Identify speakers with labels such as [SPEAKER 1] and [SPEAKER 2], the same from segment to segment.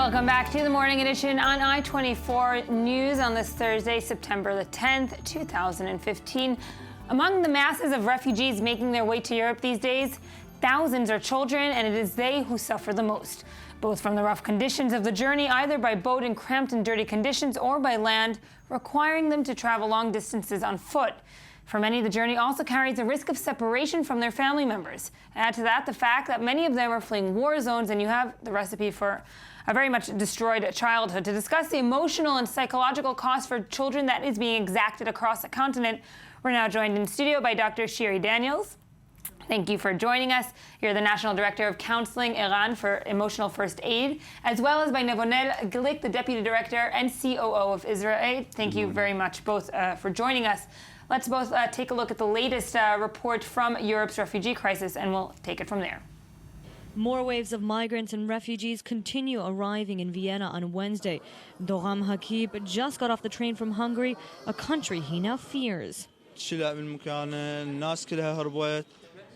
[SPEAKER 1] Welcome back to the Morning Edition on i24 News on this Thursday, September the 10th, 2015. Among the masses of refugees making their way to Europe these days, thousands are children, and it is they who suffer the most, both from the rough conditions of the journey, either by boat in cramped and dirty conditions or by land, requiring them to travel long distances on foot. For many, the journey also carries a risk of separation from their family members. Add to that the fact that many of them are fleeing war zones, and you have the recipe for a very much destroyed childhood. To discuss the emotional and psychological cost for children that is being exacted across the continent, we're now joined in studio by Dr. Shiri Daniels. Thank you for joining us. You're the National Director of Counseling Iran for Emotional First Aid, as well as by Nevonel Glick, the Deputy Director and COO of Israel Aid. Thank you very much both for joining us. Let's both take a look at the latest report from Europe's refugee crisis, and we'll take it from there.
[SPEAKER 2] More waves of migrants and refugees continue arriving in Vienna on Wednesday. Doram Hakib just got off the train from Hungary, a country he now fears.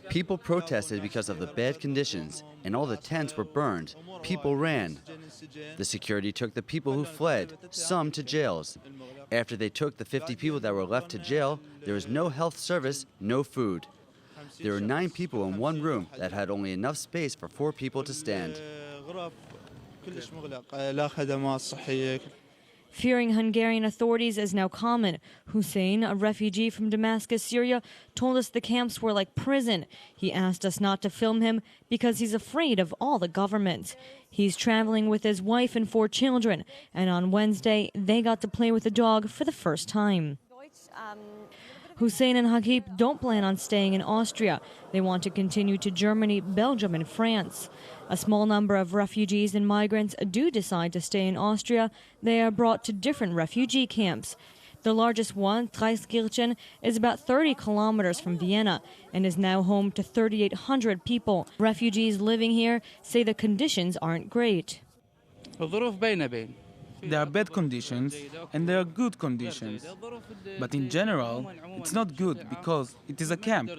[SPEAKER 3] People protested because of the bad conditions, and all the tents were burned. People ran. The security took the people who fled, some to jails. After they took the 50 people that were left to jail, there was no health service, no food. There were 9 people in one room that had only enough space for 4 people to stand.
[SPEAKER 2] Fearing Hungarian authorities is now common. Hussein, a refugee from Damascus, Syria, told us the camps were like prison. He asked us not to film him because he's afraid of all the governments. He's traveling with his wife and 4 children, and on Wednesday, they got to play with a dog for the first time. Hussein and Hakib don't plan on staying in Austria. They want to continue to Germany, Belgium, and France. A small number of refugees and migrants do decide to stay in Austria. They are brought to different refugee camps. The largest one, Treiskirchen, is about 30 kilometers from Vienna and is now home to 3,800 people. Refugees living here say the conditions aren't great.
[SPEAKER 4] There are bad conditions and there are good conditions. But in general, it's not good because it is a camp.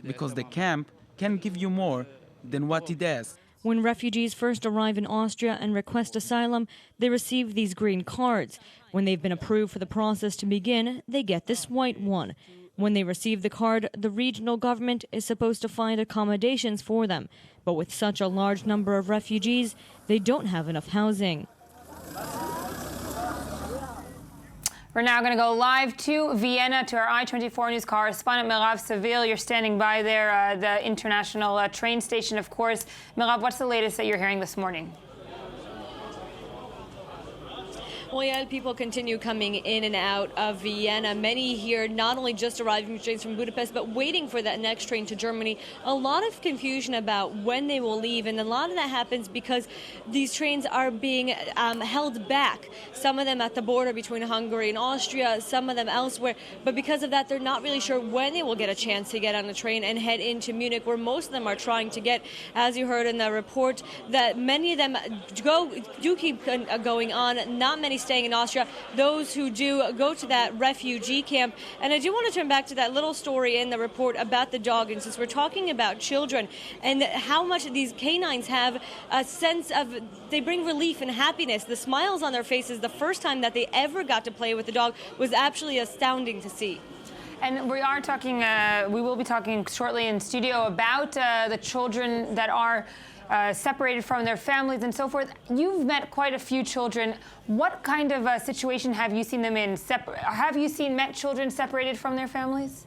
[SPEAKER 4] Because the camp can give you more than what it has.
[SPEAKER 2] When refugees first arrive in Austria and request asylum, they receive these green cards. When they've been approved for the process to begin, they get this white one. When they receive the card, the regional government is supposed to find accommodations for them. But with such a large number of refugees, they don't have enough housing.
[SPEAKER 1] We're now going to go live to Vienna to our i24 News correspondent, Mirav Seville. You're standing by there, the international train station, of course. Mirav, what's the latest that you're hearing this morning?
[SPEAKER 2] Well, yeah, people continue coming in and out of Vienna. Many here not only just arriving trains from Budapest, but waiting for that next train to Germany. A lot of confusion about when they will leave, and a lot of that happens because these trains are being held back. Some of them at the border between Hungary and Austria, some of them elsewhere. But because of that, they're not really sure when they will get a chance to get on a train and head into Munich, where most of them are trying to get. As you heard in the report, that many of them do keep going on. Not many staying in Austria. Those who do go to that refugee camp. And I do want to turn back to that little story in the report about the dog. And since we're talking about children and how much these canines have a sense of, they bring relief and happiness. The smiles on their faces the first time that they ever got to play with the dog was absolutely astounding to see.
[SPEAKER 1] And we are talking, we will be talking shortly in studio about the children that are separated from their families and so forth. You've met quite a few children. What kind of situation have you seen them in? Have you met children separated from their families?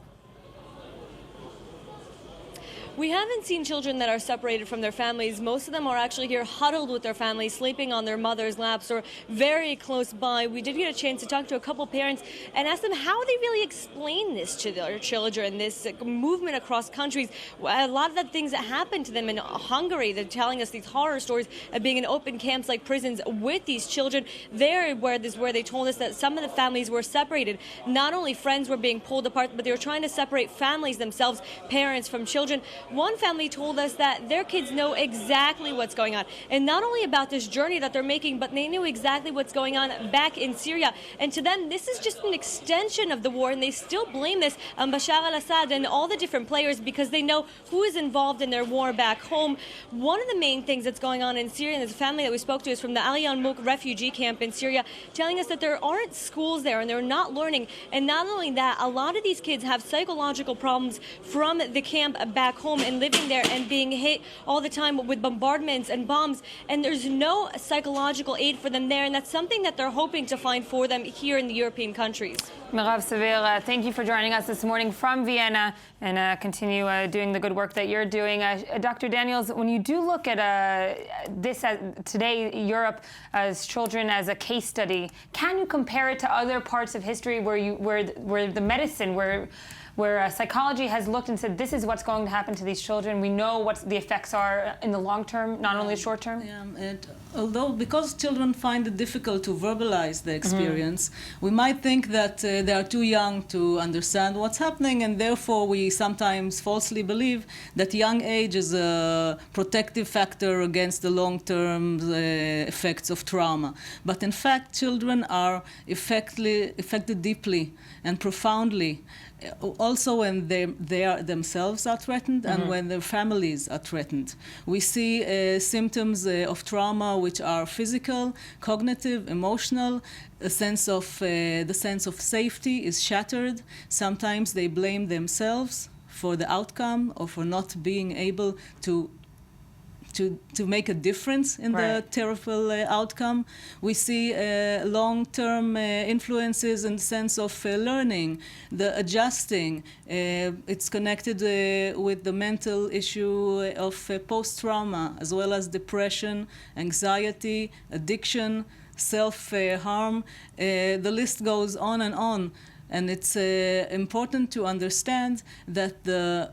[SPEAKER 2] We haven't seen children that are separated from their families. Most of them are actually here huddled with their families, sleeping on their mother's laps or very close by. We did get a chance to talk to a couple parents and ask them how they really explain this to their children, this movement across countries. A lot of the things that happened to them in Hungary, they're telling us these horror stories of being in open camps like prisons with these children. There, where they told us that some of the families were separated. Not only friends were being pulled apart, but they were trying to separate families themselves, parents from children. one family told us that their kids know exactly what's going on. And not only about this journey that they're making, but they knew exactly what's going on back in Syria. And to them, this is just an extension of the war, and they still blame this on Bashar al-Assad and all the different players because they know who is involved in their war back home. One of the main things that's going on in Syria, and there's a family that we spoke to is from the Al Yarmouk refugee camp in Syria, telling us that there aren't schools there and they're not learning. And not only that, a lot of these kids have psychological problems from the camp back home and living there and being hit all the time with bombardments and bombs. And there's no psychological aid for them there, and that's something that they're hoping to find for them here in the European countries.
[SPEAKER 1] Mirav Sevir, thank you for joining us this morning from Vienna, and continue doing the good work that you're doing. Dr. Daniels, when you do look at this today, Europe as children as a case study, can you compare it to other parts of history where the medicine, where psychology has looked and said, this is what's going to happen to these children. We know what the effects are in the long term, not only short term?
[SPEAKER 5] Yeah, although because children find it difficult to verbalize the experience, we might think that they are too young to understand what's happening, and therefore we sometimes falsely believe that young age is a protective factor against the long-term effects of trauma. But in fact, children are affected deeply and profoundly, also when they are themselves are threatened and when their families are threatened. We see symptoms of trauma which are physical, cognitive, emotional. The sense of safety is shattered. Sometimes they blame themselves for the outcome or for not being able to make a difference in the terrible outcome. We see long-term influences in the sense of learning, the adjusting. It's connected with the mental issue of post-trauma, as well as depression, anxiety, addiction, self-harm. The list goes on and on. And it's important to understand that the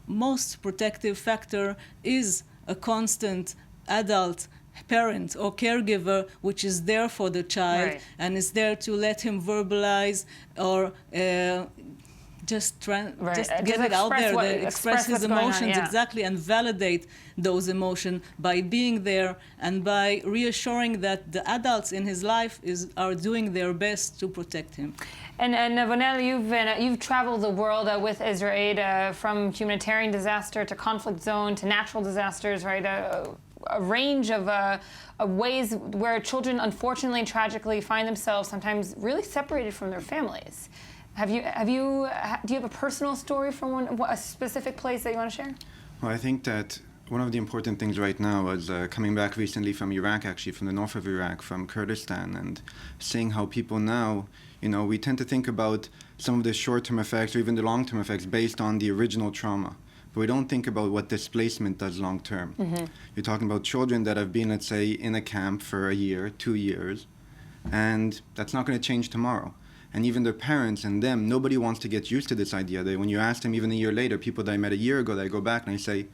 [SPEAKER 5] most protective factor is a constant adult parent or caregiver which is there for the child and is there to let him verbalize or just get it out there, express his emotions exactly, and validate those emotions by being there and by reassuring that the adults in his life are doing their best to protect him.
[SPEAKER 1] And Vonel, you've traveled the world with Israel Aid, from humanitarian disaster to conflict zone to natural disasters, right? A range of ways where children, unfortunately and tragically, find themselves sometimes really separated from their families. Do you have a personal story from a specific place that you want to share?
[SPEAKER 6] Well, I think that one of the important things right now is coming back recently from Iraq, actually, from the north of Iraq, from Kurdistan, and seeing how people now, we tend to think about some of the short-term effects or even the long-term effects based on the original trauma. But we don't think about what displacement does long-term. You're talking about children that have been, let's say, in a camp for a year, 2 years, and that's not going to change tomorrow. And even their parents and them, nobody wants to get used to this idea. When you ask them even a year later, people that I met a year ago, they go back and I say,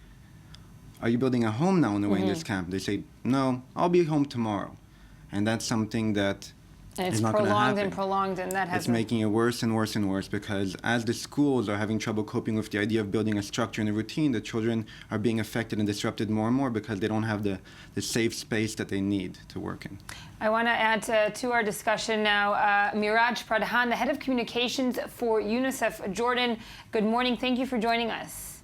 [SPEAKER 6] are you building a home now on the way in this camp? They say, no, I'll be home tomorrow. And that's something that is not going to happen.
[SPEAKER 1] And prolonged, and that has
[SPEAKER 6] It's making it worse and worse and worse, because as the schools are having trouble coping with the idea of building a structure and a routine, the children are being affected and disrupted more and more because they don't have the safe space that they need to work in.
[SPEAKER 1] I want to add to our discussion now Miraj Pradhan, the head of communications for UNICEF Jordan. Good morning. Thank you for joining us.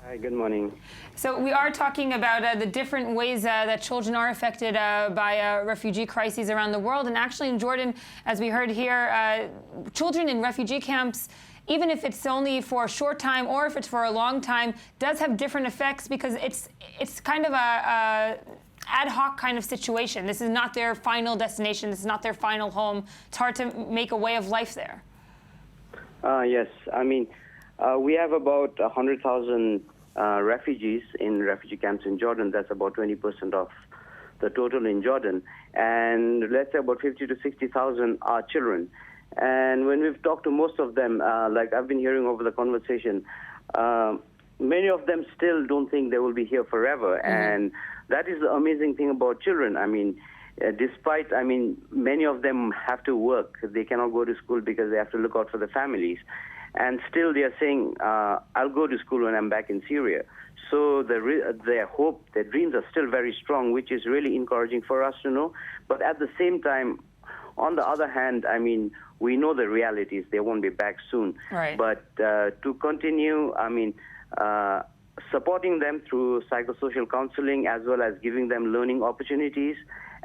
[SPEAKER 7] Hi, good morning.
[SPEAKER 1] So we are talking about the different ways that children are affected by refugee crises around the world. And actually in Jordan, as we heard here, children in refugee camps, even if it's only for a short time or if it's for a long time, does have different effects because it's kind of a ad hoc kind of situation. This is not their final destination. This is not their final home. It's hard to make a way of life there.
[SPEAKER 7] Yes, I mean, we have about 100,000 refugees in refugee camps in Jordan. That's about 20% of the total in Jordan. And let's say about 50 to 60,000 are children. And when we've talked to most of them, like I've been hearing over the conversation, many of them still don't think they will be here forever. And that is the amazing thing about children. I mean, many of them have to work. They cannot go to school because they have to look out for their families. and still they are saying, I'll go to school when I'm back in Syria. So their hope, their dreams are still very strong, which is really encouraging for us to know. But at the same time, on the other hand, I mean, we know the realities. They won't be back soon.
[SPEAKER 1] Right.
[SPEAKER 7] But to continue, I mean, supporting them through psychosocial counseling as well as giving them learning opportunities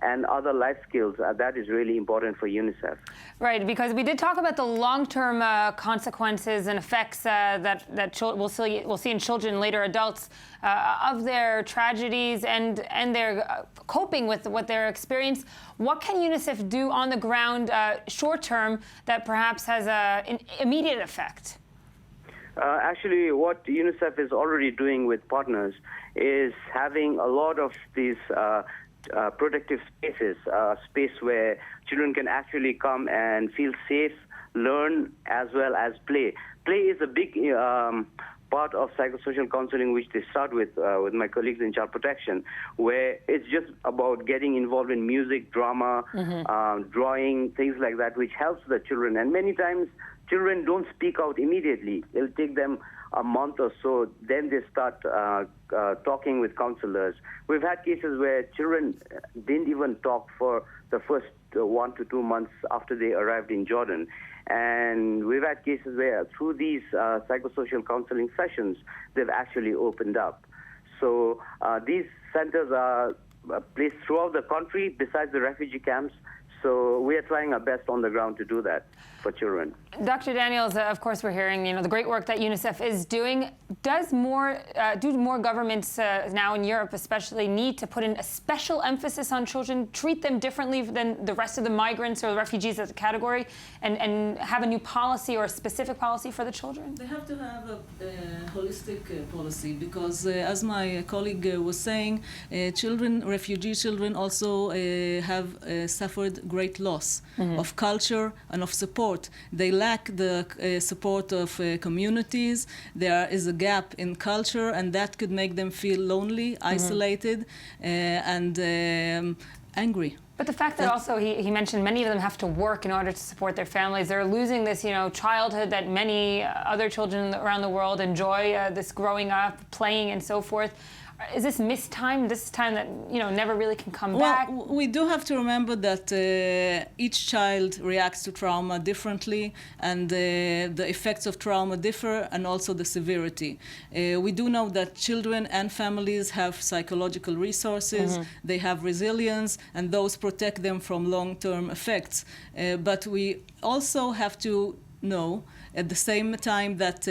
[SPEAKER 7] and other life skills, that is really important for UNICEF.
[SPEAKER 1] Right, because we did talk about the long-term consequences and effects that we'll see in children and later adults of their tragedies and their coping with what they're experiencing. What can UNICEF do on the ground short-term that perhaps has an immediate effect?
[SPEAKER 7] Actually, what UNICEF is already doing with partners is having a lot of these protective spaces, space where children can actually come and feel safe, learn, as well as play. Play is a big part of psychosocial counseling, which they start with my colleagues in child protection, where it's just about getting involved in music, drama, drawing, things like that, which helps the children. And many times, children don't speak out immediately. It'll take them a month or so, then they start talking with counselors. We've had cases where children didn't even talk for the first 1 to 2 months after they arrived in Jordan. And we've had cases where through these psychosocial counseling sessions, they've actually opened up. So these centers are placed throughout the country besides the refugee camps. So we are trying our best on the ground to do that for children.
[SPEAKER 1] Dr. Daniels, of course, we're hearing the great work that UNICEF is doing. Do more governments now in Europe, especially, need to put in a special emphasis on children, treat them differently than the rest of the migrants or the refugees as a category, and have a new policy or a specific policy for the children?
[SPEAKER 5] They have to have a holistic policy because, as my colleague was saying, refugee children also have suffered great loss of culture and of support. They lack the support of communities. There is a gap in culture, and that could make them feel lonely, isolated, and angry.
[SPEAKER 1] But the fact that also he mentioned many of them have to work in order to support their families. They're losing this, childhood that many other children around the world enjoy, this growing up, playing, and so forth. Is this missed time? This time that never really can come back?
[SPEAKER 5] Well, we do have to remember that each child reacts to trauma differently, and the effects of trauma differ, and also the severity. We do know that children and families have psychological resources, they have resilience, and those protect them from long-term effects. But we also have to know at the same time that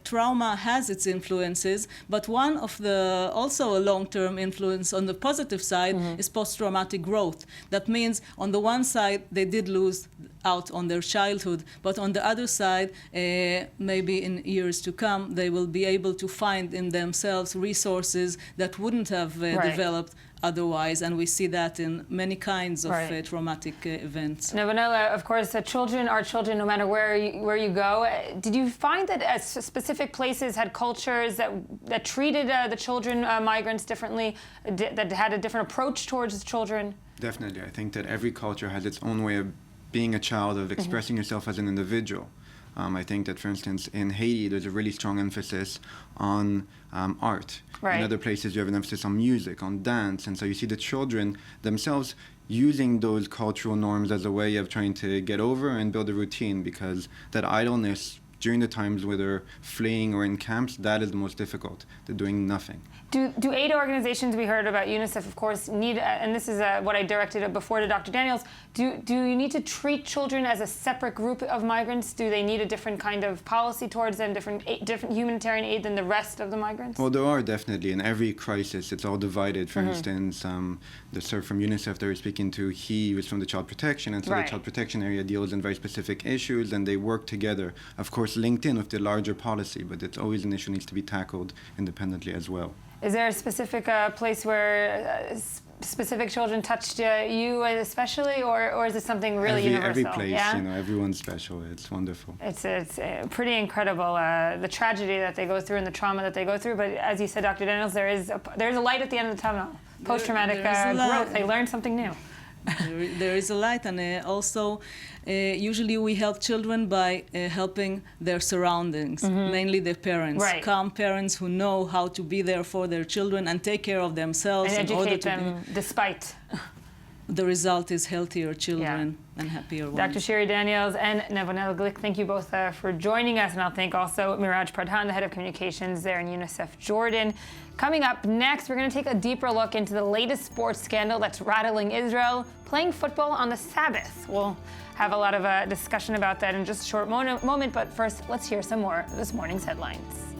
[SPEAKER 5] trauma has its influences, but one of the also a long-term influence on the positive side is post-traumatic growth. That means on the one side they did lose out on their childhood, but on the other side, maybe in years to come, they will be able to find in themselves resources that wouldn't have developed otherwise, and we see that in many kinds of traumatic events.
[SPEAKER 1] Now, Vanilla, of course, children are children no matter where you go. Did you find that specific places had cultures that treated the children, migrants, differently, that had a different approach towards the children?
[SPEAKER 6] Definitely. I think that every culture has its own way of being a child, of expressing yourself as an individual. I think that, for instance, in Haiti, there's a really strong emphasis on art.
[SPEAKER 1] Right.
[SPEAKER 6] In other places, you have an emphasis on music, on dance. And so you see the children themselves using those cultural norms as a way of trying to get over and build a routine, because that idleness during the times where they're fleeing or in camps, that is the most difficult. They're doing nothing.
[SPEAKER 1] Do aid organizations, we heard about UNICEF, of course, need, and this is what I directed before to Dr. Daniels, do you need to treat children as a separate group of migrants? Do they need a different kind of policy towards them, different humanitarian aid than the rest of the migrants?
[SPEAKER 6] Well, there are definitely. In every crisis, it's all divided. For instance, the sir from UNICEF that we're speaking to, he was from the child protection, and so the child protection area deals in very specific issues, and they work together. Of course, linked in with the larger policy, but it's always an issue that needs to be tackled independently as well.
[SPEAKER 1] Is there a specific place where specific children touched you especially, or is it something really universal?
[SPEAKER 6] Every place, everyone's special. It's wonderful.
[SPEAKER 1] It's pretty incredible, the tragedy that they go through and the trauma that they go through. But as you said, Dr. Daniels, there's a light at the end of the tunnel. Post-traumatic growth. They learn something new.
[SPEAKER 5] There is a light, and also usually we help children by helping their surroundings, mainly their parents.
[SPEAKER 1] Right.
[SPEAKER 5] Calm parents who know how to be there for their children and take care of themselves
[SPEAKER 1] And
[SPEAKER 5] in order
[SPEAKER 1] educate
[SPEAKER 5] to
[SPEAKER 1] them despite.
[SPEAKER 5] the result is healthier children and happier ones.
[SPEAKER 1] Dr. Shiri Daniels and Nevanel Glick, thank you both for joining us. And I'll thank also Miraj Pradhan, the head of communications there in UNICEF Jordan. Coming up next, we're going to take a deeper look into the latest sports scandal that's rattling Israel, playing football on the Sabbath. We'll have a lot of discussion about that in just a short moment, but first, let's hear some more of this morning's headlines.